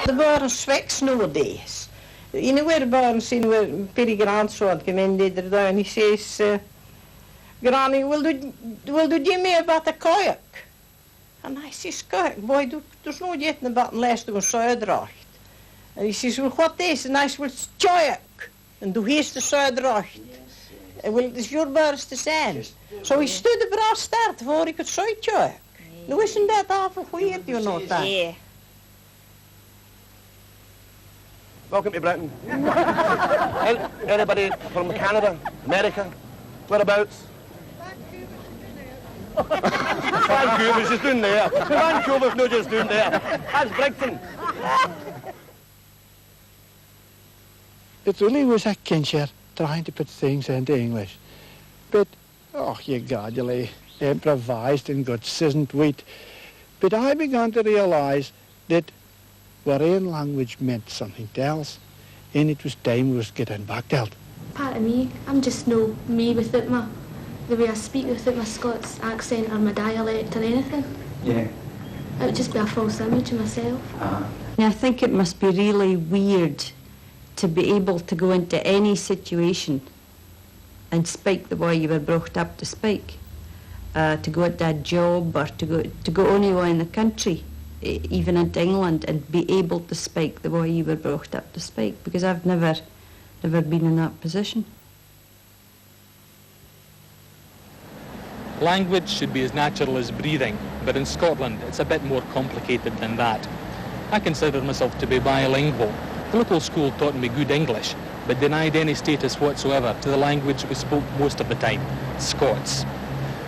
De waren zweks nowadays. In de waren zien we perigraan soort gemeen er daar. En hij zegt, Granny, wil du die meer wat de kajak? En hij zegt, kijk, boy, du is nooit eten wat een lijst door Zuidracht. En hij zegt, wat is? En hij zegt, kajak. En du heerst de Zuidracht. En wil het jouw te zijn. Zo hij stuurde braaf start voor ik het Zuidkajak. Nu is dat af en goed, je nog dan. Yeah. Welcome to Britain. Anybody from Canada, America, whereabouts? Vancouver's just doing there. Vancouver's not just doing there. That's Brighton. It really was a kindje trying to put things into English. But, oh, you gradually improvised and got seasoned wheat. But I began to realise that our own language meant something else, and it was time we was getting back to it. Part of me, I'm just no me without the way I speak, without my Scots accent or my dialect or anything. Yeah. It would just be a false image of myself. I think it must be really weird to be able to go into any situation and speak the way you were brought up to speak. To go at that job or to go anywhere in the country, even into England, and be able to speak the way you were brought up to speak, because I've never been in that position. Language should be as natural as breathing, but in Scotland it's a bit more complicated than that. I consider myself to be bilingual. The local school taught me good English, but denied any status whatsoever to the language we spoke most of the time, Scots.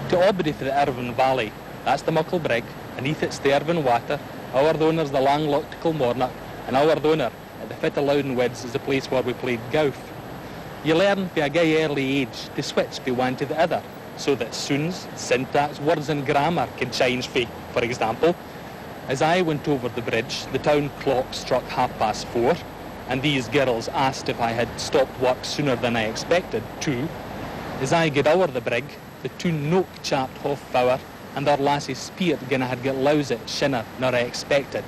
To Aubrey for the Irvine Valley, that's the Muckle Brig, and it's the Irvine Water, our donor's the Langloch Kilmarnock, and our donor at the Fit of Loudoun Woods is the place where we played golf. You learn from a gay early age to switch from one to the other, so that sounds, syntax, words and grammar can change for example. As I went over the bridge, the town clock struck 4:30, and these girls asked if I had stopped work sooner than I expected, too. As I get over the brig, the two nook chapped 1/2 hour, and their lassie speared gin I had got lousy shinner nor I expected.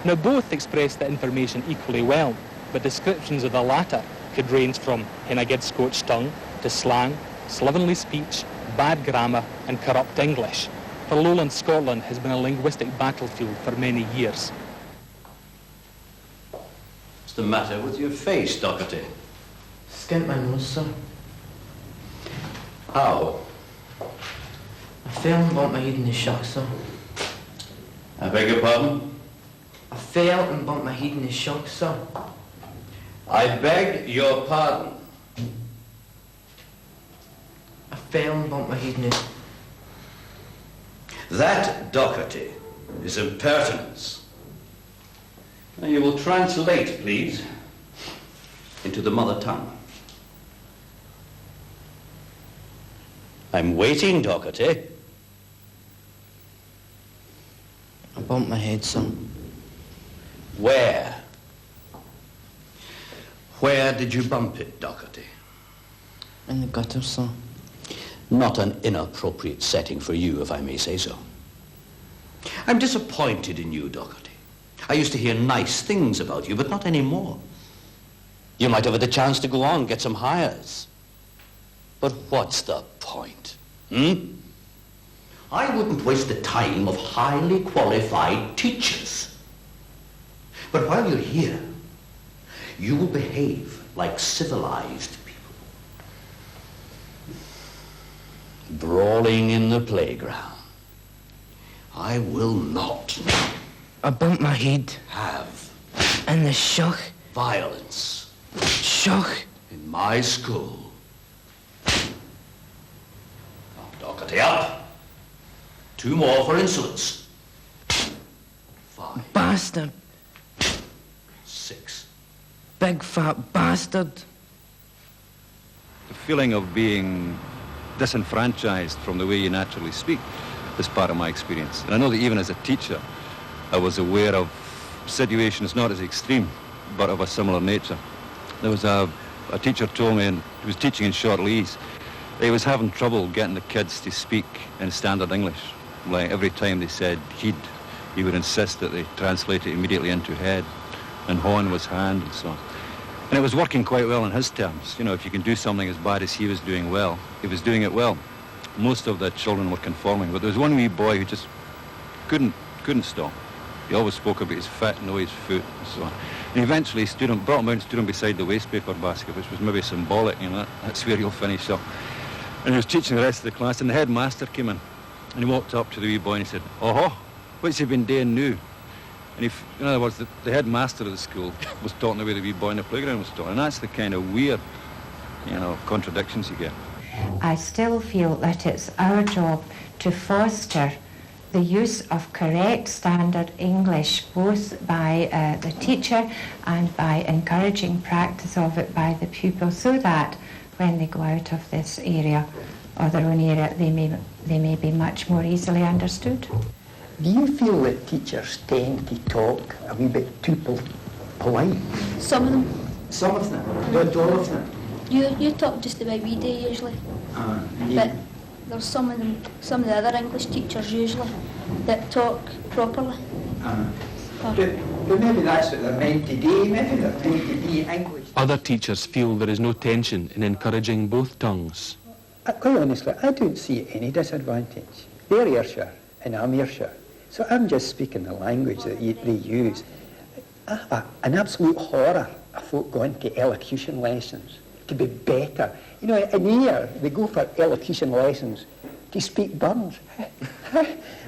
Now both expressed the information equally well, but descriptions of the latter could range from in a good Scotch tongue to slang, slovenly speech, bad grammar and corrupt English. For lowland Scotland has been a linguistic battlefield for many years. What's the matter with your face, Doherty? Skint my nose, sir. How? I fell and bumped my head in the shock, sir. I beg your pardon? I fell and bumped my head in the shock, sir. I beg your pardon. I fell and bumped my head in the... That, Doherty, is impertinence. Now you will translate, please, into the mother tongue. I'm waiting, Doherty. I bumped my head, sir. Where? Where did you bump it, Doherty? In the gutter, sir. Not an inappropriate setting for you, if I may say so. I'm disappointed in you, Doherty. I used to hear nice things about you, but not anymore. You might have had the chance to go on, get some hires. But what's the point? I wouldn't waste the time of highly qualified teachers. But while you're here, you will behave like civilized people. Brawling in the playground. I will not I bumped my head. have In the shock. violence Shock. in my school. Now, Doherty, up. 2 more for insolence. 5, Bastard. 6. Big fat bastard. The feeling of being disenfranchised from the way you naturally speak is part of my experience. And I know that even as a teacher, I was aware of situations not as extreme, but of a similar nature. There was a teacher told me, and he was teaching in Shortleys, he was having trouble getting the kids to speak in standard English. Like every time they said he'd, he would insist that they translate it immediately into head, and hon was hand, and so on. And it was working quite well on his terms. You know, if you can do something as bad as he was doing well, he was doing it well. Most of the children were conforming, but there was one wee boy who just couldn't stop. He always spoke about his foot, no his foot, and so on. And eventually brought him out and stood him beside the wastepaper basket, which was maybe symbolic, you know, that's where he'll finish up. And he was teaching the rest of the class, and the headmaster came in, and he walked up to the wee boy and he said, "Oh, what's he been doing now?" And in other words, the headmaster of the school was talking the way the wee boy in the playground was talking, and that's the kind of weird, you know, contradictions you get. I still feel that it's our job to foster the use of correct standard English, both by the teacher and by encouraging practice of it by the pupils, so that when they go out of this area or their own area, they may be much more easily understood. Do you feel that teachers tend to talk a wee bit too polite? Some of them. Some of them? Not all of them? You talk just about we do usually. But there's some of the other English teachers usually that talk properly. But maybe that's what they're meant to do, maybe they're meant to be English. Other teachers feel there is no tension in encouraging both tongues. Quite honestly, I don't see any disadvantage. They're Ayrshire and I'm Ayrshire. So I'm just speaking the language that they use. I have an absolute horror of folk going to elocution lessons to be better. You know, in here, they go for elocution lessons to speak Burns.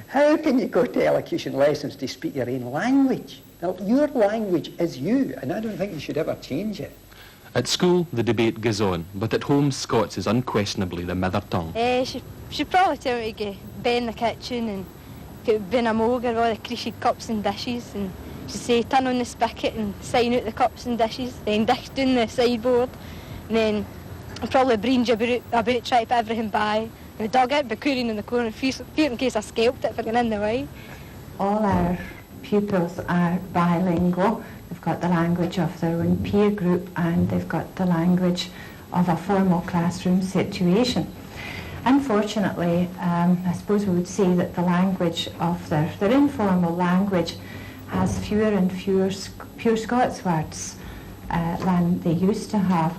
How can you go to elocution lessons to speak your own language? Now, your language is you, and I don't think you should ever change it. At school, the debate goes on, but at home, Scots is unquestionably the mother tongue. She'd probably tell me to go be in the kitchen and get bin a mug or all the creasy cups and dishes, and she'd say turn on the spigot and sign out the cups and dishes, then dish down the sideboard, and then I'd probably bringe about try to put everything by. And dug it, but cooling in the corner, fear in case I scalped it for getting in the way. All our pupils are bilingual. They've got the language of their own peer group and they've got the language of a formal classroom situation. Unfortunately, I suppose we would say that the language of their informal language has fewer and fewer pure Scots words than they used to have,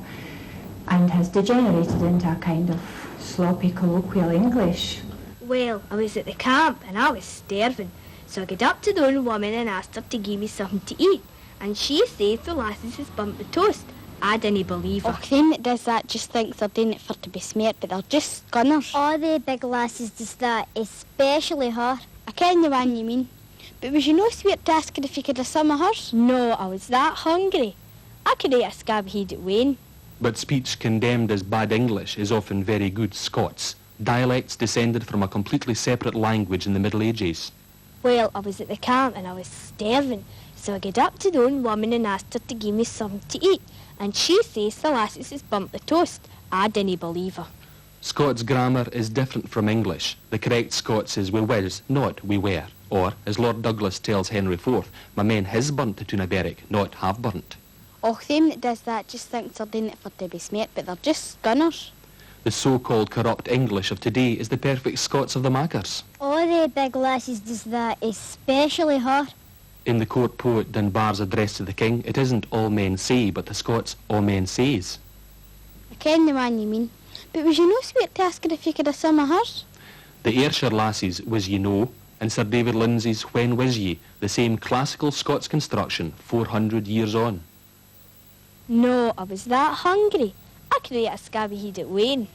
and has degenerated into a kind of sloppy colloquial English. Well, I was at the camp and I was starving, so I got up to the old woman and asked her to give me something to eat, and she said the lasses has bumped the toast. I didn't believe her. Oh, them that does that just thinks they're doing it for to be smart, but they're just gunners. All the big lasses does that, especially her. I ken the one you mean. But was you no sweet to ask her if you could have some of hers? No, I was that hungry. I could eat a scab head at Wayne. But speech condemned as bad English is often very good Scots. Dialects descended from a completely separate language in the Middle Ages. Well, I was at the camp and I was starving, so I got up to the old woman and asked her to give me something to eat, and she says the lasses has bumped the toast. I didn't believe her. Scots grammar is different from English. The correct Scots is we was, not we were. Or, as Lord Douglas tells Henry IV, my men has burnt the Tunaberwick, not have burnt. Oh, them that does that just thinks they're doing it for to be smart, but they're just gunners. The so-called corrupt English of today is the perfect Scots of the Mackers. All the big lasses does that, especially her. In the court poet Dunbar's address to the king, it isn't all men say, but the Scots all men says. I ken the one you mean. But was you no sweet to ask her if you could have some of hers? The Ayrshire lassies was ye know, and Sir David Lindsay's When Was Ye, the same classical Scots construction 400 years on. No, I was that hungry. I could eat a scabby head at Wayne.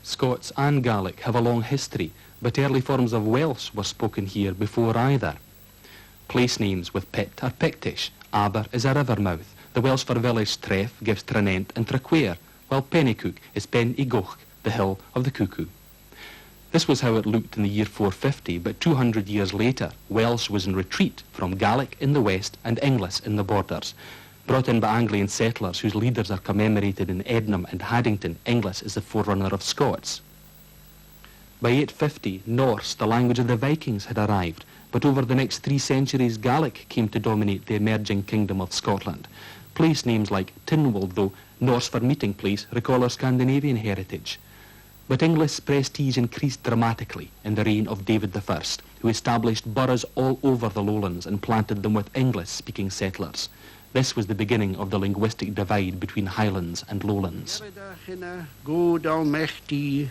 Scots and Gaelic have a long history, but early forms of Welsh were spoken here before either. Place names with Pit are Pictish, Aber is a river mouth. The Welsh for village Treff gives Tranent and Traquair, while Pennycook is Pen y Goch, the hill of the cuckoo. This was how it looked in the year 450, but 200 years later, Welsh was in retreat from Gaelic in the west and English in the borders. Brought in by Anglian settlers whose leaders are commemorated in Ednam and Haddington, English is the forerunner of Scots. By 850, Norse, the language of the Vikings, had arrived, but over the next 3 centuries, Gaelic came to dominate the emerging kingdom of Scotland. Place names like Tynwald, though, Norse for meeting place, recall our Scandinavian heritage. But English prestige increased dramatically in the reign of David I, who established boroughs all over the lowlands and planted them with English-speaking settlers. This was the beginning of the linguistic divide between highlands and lowlands. Good almighty,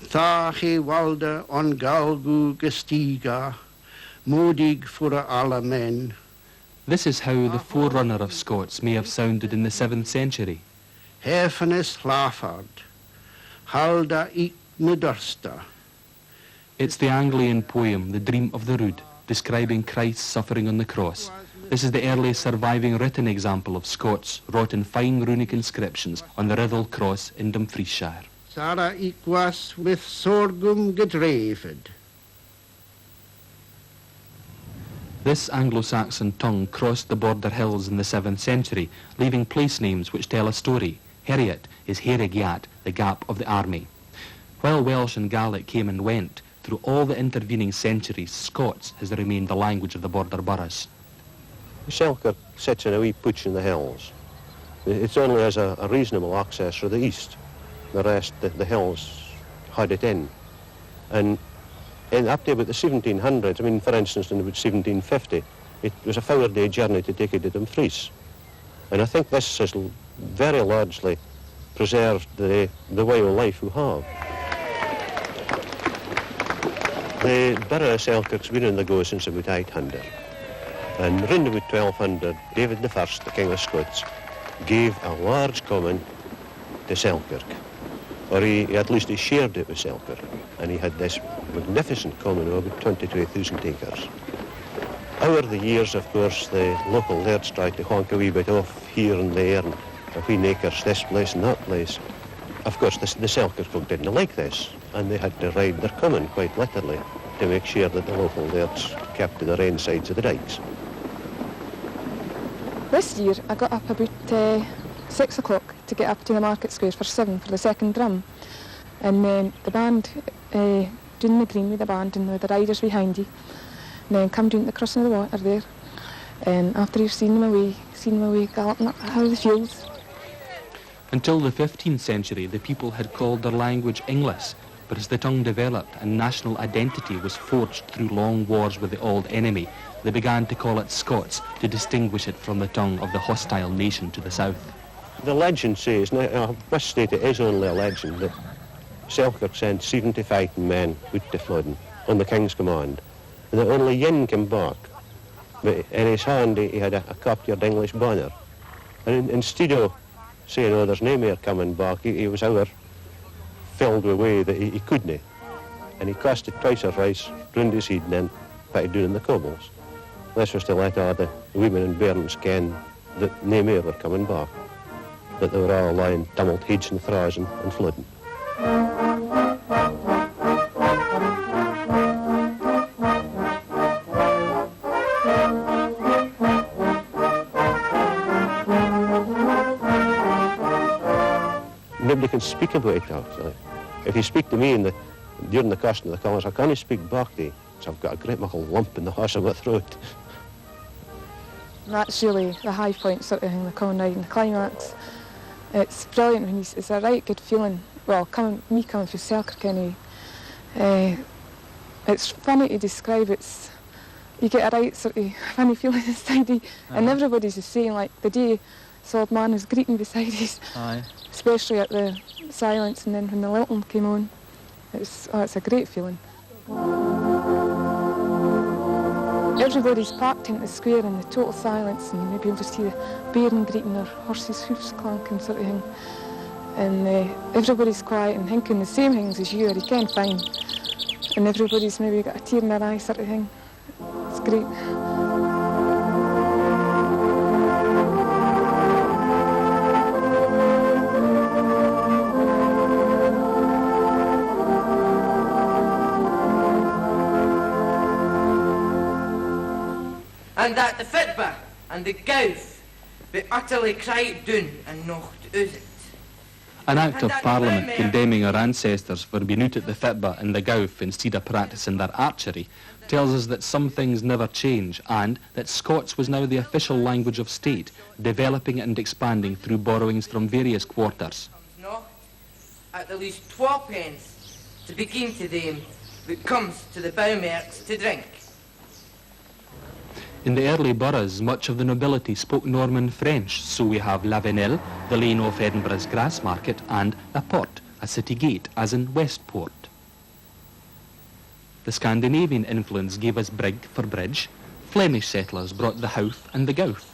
Thache walde on galgu gestiga, modig for alle men. This is how the forerunner of Scots may have sounded in the 7th century. Hefenes lafard, halda ik nedursta. It's the Anglian poem, The Dream of the Rood, describing Christ's suffering on the cross. This is the earliest surviving written example of Scots wrought in fine runic inscriptions on the Rhyddle Cross in Dumfriesshire. Sarah ik was with sorghum gedreven. This Anglo-Saxon tongue crossed the border hills in the 7th century, leaving place names which tell a story. Heriot is Herigiat, the gap of the army. While Welsh and Gaelic came and went, through all the intervening centuries, Scots has remained the language of the border boroughs. Selkirk sits in a wee pooch in the hills. It only has a reasonable access from the east. The rest, the hills, hide it in. And up to about the 1700s, I mean, for instance, in about 1750, it was a 4-day journey to take it to Dumfries. And I think this has very largely preserved the way of life we have. The borough of Selkirk's been in the go since about 800. And around about 1200, David I, the King of Scots, gave a large common to Selkirk. Or he at least he shared it with Selkirk. And he had this magnificent common of about 22,000 acres. Over the years, of course, the local lairds tried to honk a wee bit off here and there, and a wee acres this place and that place. Of course, the Selkirk folk didn't like this, and they had to ride their common quite literally to make sure that the local lairds kept to their own sides of the dikes. This year, I got up about 6 o'clock to get up to the market square for 7 for the second drum. And then the band, doing the green with the band and with the riders behind you. And then come down to the crossing of the water there. And after you've seen them away galloping up out of the fields. Until the 15th century, the people had called their language English, but as the tongue developed and national identity was forged through long wars with the old enemy, they began to call it Scots to distinguish it from the tongue of the hostile nation to the south. The legend says, now I must state it is only a legend, that Selkirk sent 70 fighting men out to Flodden on the King's command, and that only Yin came back. But in his hand he had a captured English banner. And instead of saying, oh, there's no more coming back, he was over filled with way that he couldn't. And he cast it twice or thrice round his head and then put it down in the cobbles. This was to let all the women and bairns ken that no more were coming back, that they were all lying tumbled heads and thraws and flooding. Nobody can speak about it, actually. If you speak to me during the casting of the colours, I can't speak back to you, so I've got a great muckle lump in the horse of my throat. And that's really the high point sort of thing, the common ride and the climax. It's brilliant when it's a right good feeling. Well, coming through Selkirk anyway. It's funny to describe. You get a right sort of funny feeling inside you, and everybody's just saying, like, the day this old man was greeting beside us, especially at the silence, and then when the Lilton came on, it's a great feeling. Everybody's packed into the square in the total silence, and you'll be able to see the bairn greeting their horses' hoofs clanking sort of thing. And everybody's quiet and thinking the same things as you, or you can't find. And everybody's maybe got a tear in their eye sort of thing. It's great. And that the fitba and the gowf be utterly cried down and knocked out it. An Act of Parliament condemning our ancestors for being out at the fitba and the gowf instead of practising their archery tells us that some things never change, and that Scots was now the official language of state, developing and expanding through borrowings from various quarters. at the least 12 pence to begin to them that comes to the bouwmerks to drink. In the early boroughs, much of the nobility spoke Norman French, so we have Lavenel, the lane off Edinburgh's Grass Market, and La Porte, a city gate, as in Westport. The Scandinavian influence gave us brig for bridge. Flemish settlers brought the howth and the gowth.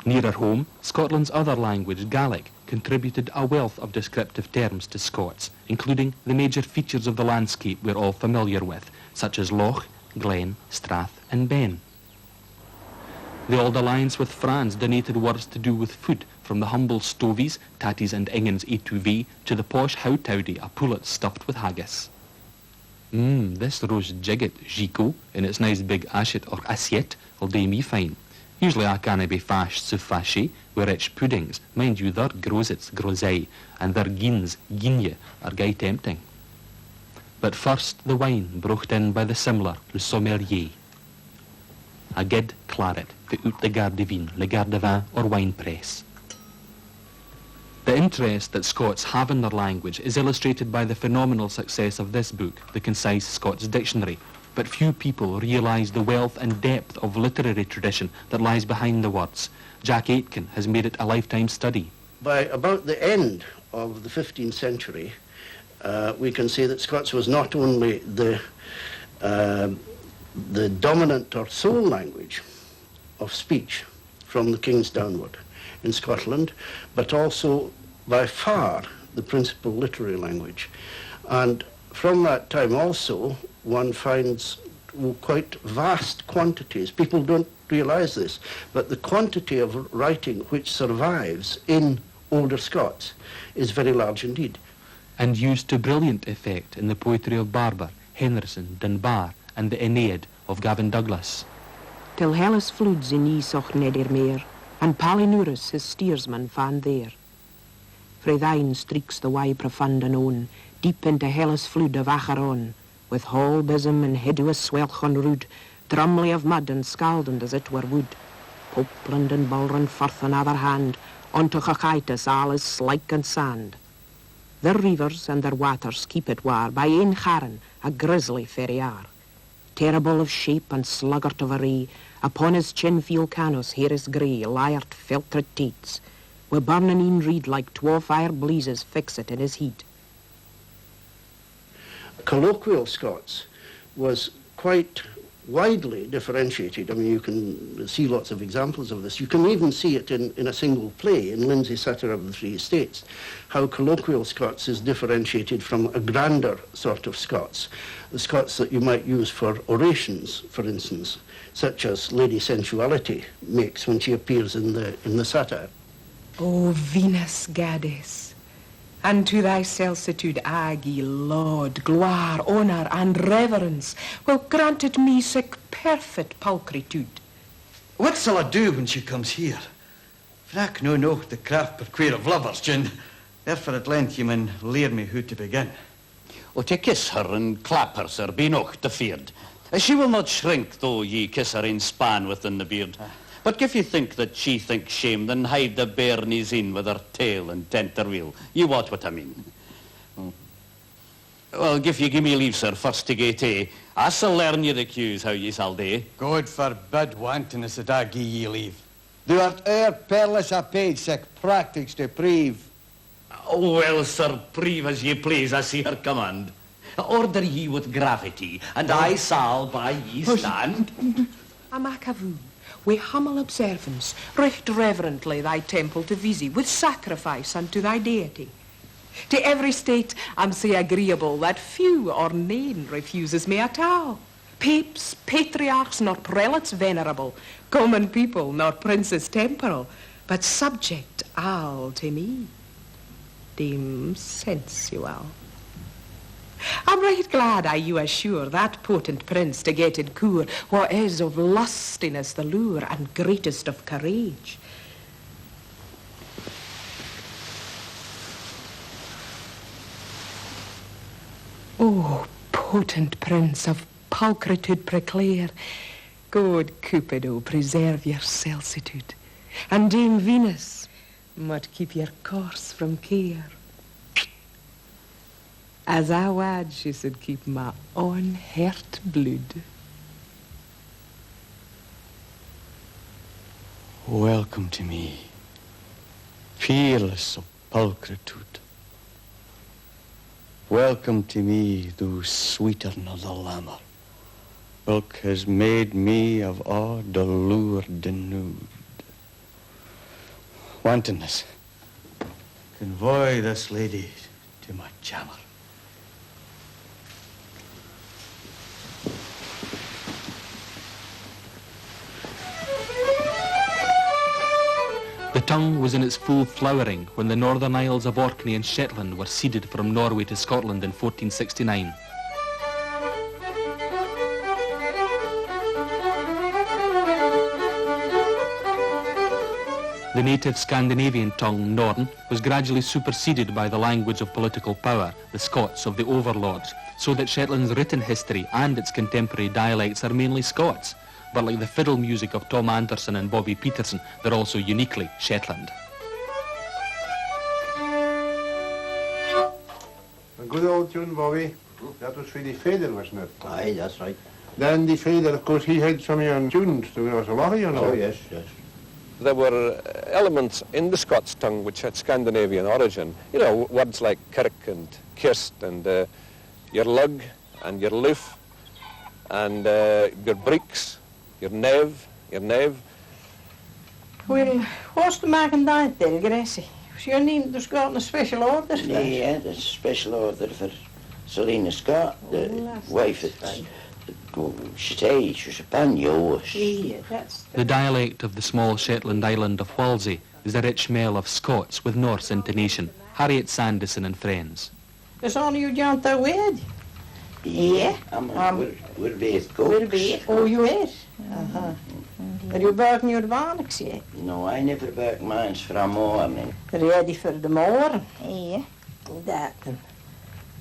Nearer home, Scotland's other language, Gaelic, contributed a wealth of descriptive terms to Scots, including the major features of the landscape we're all familiar with, such as loch, glen, strath and ben. The old alliance with France donated words to do with food, from the humble stovies, tatties and ingens etouvé, to the posh howtowdy, a pullet stuffed with haggis. This roast jigget, gigot, in its nice big assiette or assiette, will do me fine. Usually I canna be fashed so fashy, with rich puddings. Mind you, their grosets, grosei, and their gins, gigne, are gay tempting. But first the wine brocht in by the simler, le sommelier. A good claret, the out de garde de vin, le garde de vin, or wine press. The interest that Scots have in their language is illustrated by the phenomenal success of this book, the Concise Scots Dictionary, but few people realise the wealth and depth of literary tradition that lies behind the words. Jack Aitken has made it a lifetime study. By about the end of the 15th century, we can say that Scots was not only the dominant or sole language of speech from the kings downward in Scotland, but also by far the principal literary language. And from that time also, one finds quite vast quantities. People don't realise this, but the quantity of writing which survives in older Scots is very large indeed. And used to brilliant effect in the poetry of Barber, Henderson, Dunbar, and the Aeneid of Gavin Douglas. Till Hellas floods in Esoch Nedermeer, and Palinurus his steersman found there. Frae thine streaks the way profund and on, deep into Hellas flood of Acheron, with hall bosom and hideous swelchon rude, drumly of mud and scaldand as it were wood. Popland and Bulren firth on other hand, unto Chachaitis all is slike and sand. Their rivers and their waters keep it war, by ein Charan, a grisly ferriar. Terrible of shape and sluggart of array, upon his chin feel canos here is grey, liart filtered teats, wi' burning een reed like 12 fire blazes fix it in his heat. Colloquial Scots was quite widely differentiated. I mean, you can see lots of examples of this. You can even see it in a single play, in Lindsay Satyr of the Three Estates, how colloquial Scots is differentiated from a grander sort of Scots, the Scots that you might use for orations, for instance, such as Lady Sensuality makes when she appears in the satire. O Venus Goddess, unto thy celsitude I gie laud, gloire, honour, and reverence, well granted me sic perfect pulchritude. What shall I do when she comes here? For I can know the craft per queer of lovers, Jin. Therefore at length ye mun lear me who to begin. O to kiss her and clap her, sir, be noch defeared. She will not shrink, though ye kiss her in span within the beard. But if you think that she thinks shame, then hide the bairnies in with her tail and tent her wheel. You wot what I mean. Well, if you give me leave, sir, first to get I shall learn you the cues how ye shall do. God forbid wantonness that I gie ye leave. Thou art e'er perilous a page, sic practice to prove. Oh, well, sir, prove as ye please, I see her command. Order ye with gravity, and I shall by ye stand. Amakavu, with humble observance, richt reverently thy temple to visit, with sacrifice unto thy deity. To every state I'm so agreeable that few or none refuses me at all. Papes, patriarchs, nor prelates venerable, common people, nor princes temporal, but subject all to me, dim sensual. I'm right glad I you assure that potent prince to get in cour, what is of lustiness the lure and greatest of courage. Oh, potent prince of pulchritude preclear, good Cupido, preserve your celsitude, and Dame Venus might keep your course from care. As I wad, she should keep my own heart blood. Welcome to me, fearless of pulchritude. Welcome to me, thou sweeter nor the lammer. Milk has made me of all the lure denewed. Wantonness, convoy this lady to my chamber. The tongue was in its full flowering when the Northern Isles of Orkney and Shetland were ceded from Norway to Scotland in 1469. The native Scandinavian tongue, Northern, was gradually superseded by the language of political power, the Scots of the overlords, so that Shetland's written history and its contemporary dialects are mainly Scots. But like the fiddle music of Tom Anderson and Bobby Peterson, they're also uniquely Shetland. A good old tune, Bobby. That was for the Fader, wasn't it? Aye, that's right. Then the Fader, of course, he had some of your tunes. There was a lot of you know. Oh, yes, yes. There were elements in the Scots tongue which had Scandinavian origin. You know, words like kirk and kirst and your lug and your loof and your breeks, your neve. Well, what's the maken dat then, Gracie? She niet dus got een special order for? Nee, dat is een special order for Selina Scott, the wife of she's a pan yours. The dialect of the small Shetland island of Walsey is the rich male of Scots with Norse intonation. Harriet Sanderson and Friends. Is on you jant that way? Yeah, we're both cooks. Oh, you is? Uh-huh. Are you working your barnacks yet? No, I never work mine from morning. Ready for the morning? Yeah. That then.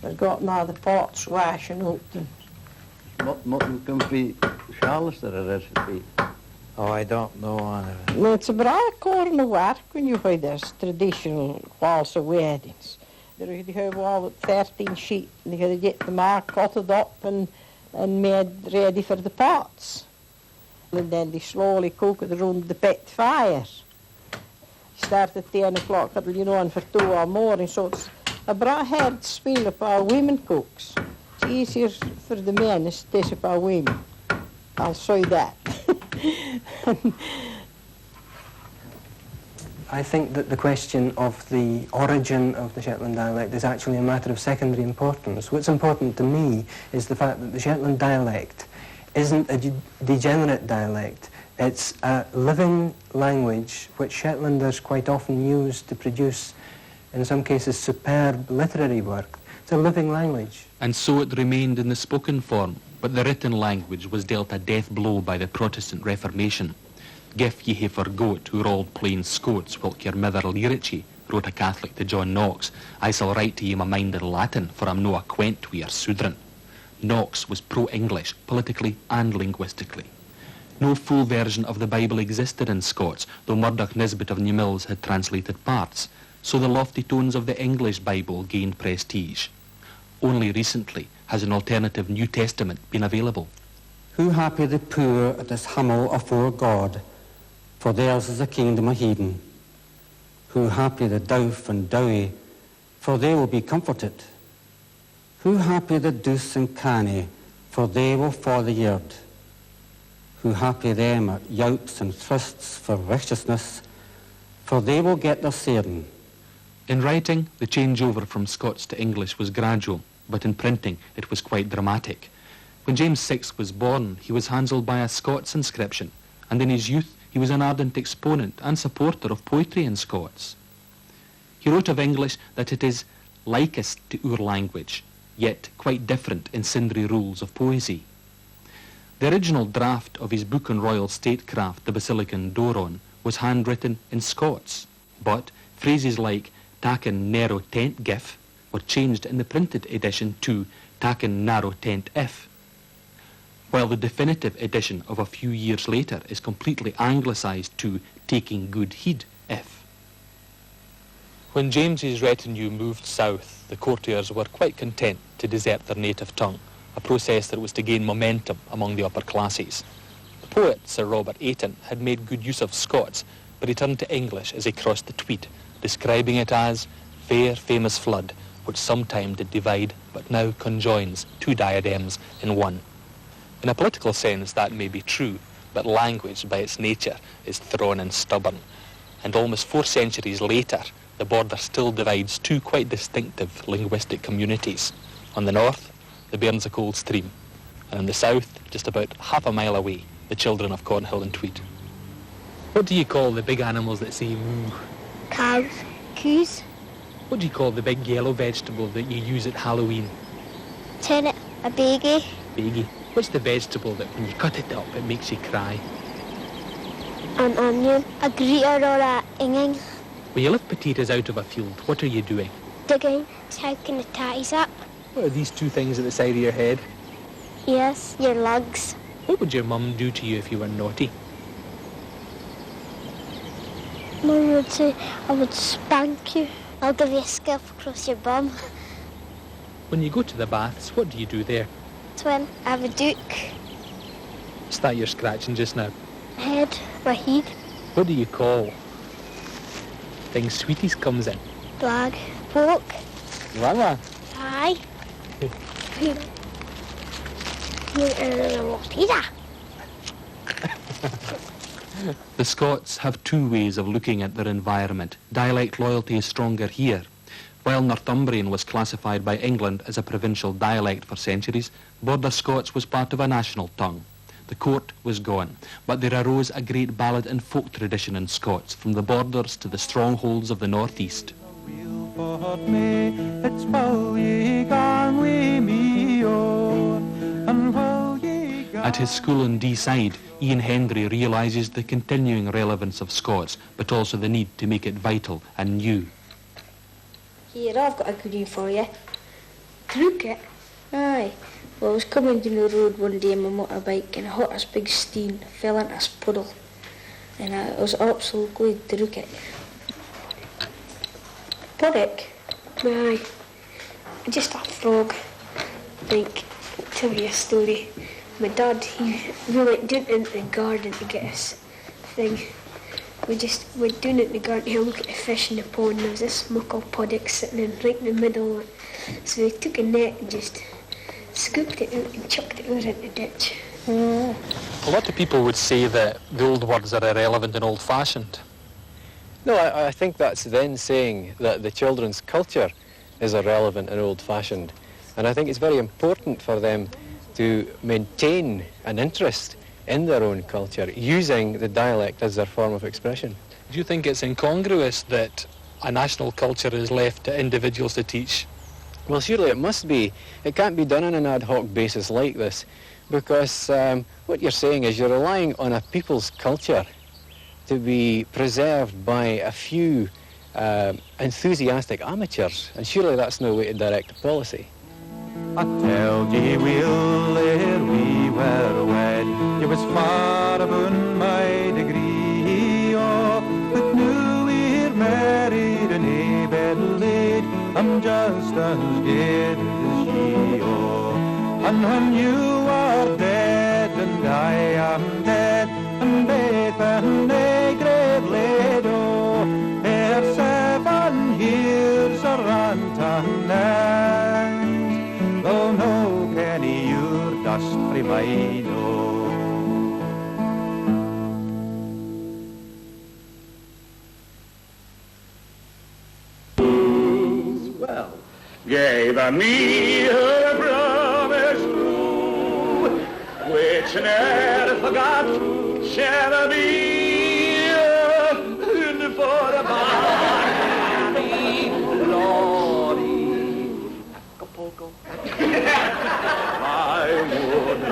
We've got now the pots washing up then. Mutton can be Charles or a recipe. Oh, I don't know, Anna. No, it's a bright corner of work when you have those traditional Walser weddings. You have all 13 sheep and you have to get them all cutted up and made ready for the pots. And then they slowly cook it around the pit fire. Start at 10 o'clock, that'll you know, on for 2 or more. And so it's a bright hard spin of our women cooks. It's easier for the men as it is of our women. I'll show you that. I think that the question of the origin of the Shetland dialect is actually a matter of secondary importance. What's important to me is the fact that the Shetland dialect isn't a degenerate dialect. It's a living language which Shetlanders quite often use to produce, in some cases, superb literary work. It's a living language. And so it remained in the spoken form, but the written language was dealt a death blow by the Protestant Reformation. Gif ye hae forgot who're old plain Scots, whilk your mither Leirichi, wrote a Catholic to John Knox, I shall write to ye my mind in Latin, for I'm no acquaint wi' your Southron. Knox was pro-English, politically and linguistically. No full version of the Bible existed in Scots, though Murdoch Nisbet of New Mills had translated parts, so the lofty tones of the English Bible gained prestige. Only recently has an alternative New Testament been available. Who happy the poor that is humble afore God, for theirs is the kingdom of heaven. Who happy the douf and dowie, for they will be comforted. Who happy the douce and canny, for they will fall the yard. Who happy them at youts and thrusts for righteousness, for they will get their saying. In writing, the changeover from Scots to English was gradual, but in printing it was quite dramatic. When James VI was born, he was handled by a Scots inscription, and in his youth he was an ardent exponent and supporter of poetry in Scots. He wrote of English that it is likest to our language, yet quite different in sundry rules of poesy. The original draft of his book on royal statecraft, The Basilican Doron, was handwritten in Scots, but phrases like taken narrow tent gif were changed in the printed edition to taken narrow tent if, while the definitive edition of a few years later is completely anglicised to taking good heed if. When James's retinue moved south, the courtiers were quite content to desert their native tongue, a process that was to gain momentum among the upper classes. The poet, Sir Robert Ayton, had made good use of Scots, but he turned to English as he crossed the Tweed, describing it as fair famous flood, which sometime did divide, but now conjoins two diadems in one. In a political sense, that may be true, but language, by its nature, is thrown and stubborn. And almost 4 centuries later, the border still divides two quite distinctive linguistic communities. On the north, the Bairns of Coldstream, and on the south, just about half a mile away, the children of Cornhill and Tweed. What do you call the big animals that say moo? Cows. Coos. What do you call the big yellow vegetable that you use at Halloween? Turnip. A baggie. Baggie. What's the vegetable that when you cut it up, it makes you cry? An onion. A greeter or a inging. When you lift potatoes out of a field, what are you doing? Digging. Taking the tatties up. What are these two things at the side of your head? Yes, your lugs. What would your mum do to you if you were naughty? Mum would say, I would spank you. I'll give you a scalp across your bum. When you go to the baths, what do you do there? Swim. I have a duke. Is that you're scratching just now? Head. My head. What do you call things Sweeties comes in? Blag. Pork. Rama. Aye. The Scots have two ways of looking at their environment. Dialect loyalty is stronger here. While Northumbrian was classified by England as a provincial dialect for centuries, Border Scots was part of a national tongue. The court was gone, but there arose a great ballad and folk tradition in Scots, from the borders to the strongholds of the northeast. At his school in Deeside, Ian Hendry realises the continuing relevance of Scots, but also the need to make it vital and new. Here, I've got a goodie for you. Cricket? Aye. Well, I was coming down the road one day on my motorbike and I hit this big steen, fell into this puddle. And I was absolutely drook it. Puddock? Aye. Just a frog. Like, tell you a story. My dad, we went down into the garden to get us thing. We just went down into the garden to look at the fish in the pond. There was this muckle puddock sitting right in the middle. So we took a net and just scooped it out and chucked it over in the ditch. A lot of people would say that the old words are irrelevant and old-fashioned. No, I think that's then saying that the children's culture is irrelevant and old-fashioned. And I think it's very important for them to maintain an interest in their own culture, using the dialect as their form of expression. Do you think it's incongruous that a national culture is left to individuals to teach? Well, surely it must be. It can't be done on an ad hoc basis like this, because what you're saying is you're relying on a people's culture to be preserved by a few enthusiastic amateurs, and surely that's no way to direct a policy. I tell ye, Will, ere we were wed, ye was far above my degree, oh, but now we're married and a bed laid, I'm just as good as ye, oh. And when you are dead and I am dead, and baith in a grave laid, oh, ere 7 years are rant and end, though no penny your dust remind, oh. Well, gave me her promise true, which ne'er forgot shall be, and for a bonny Lordy Acapulco I would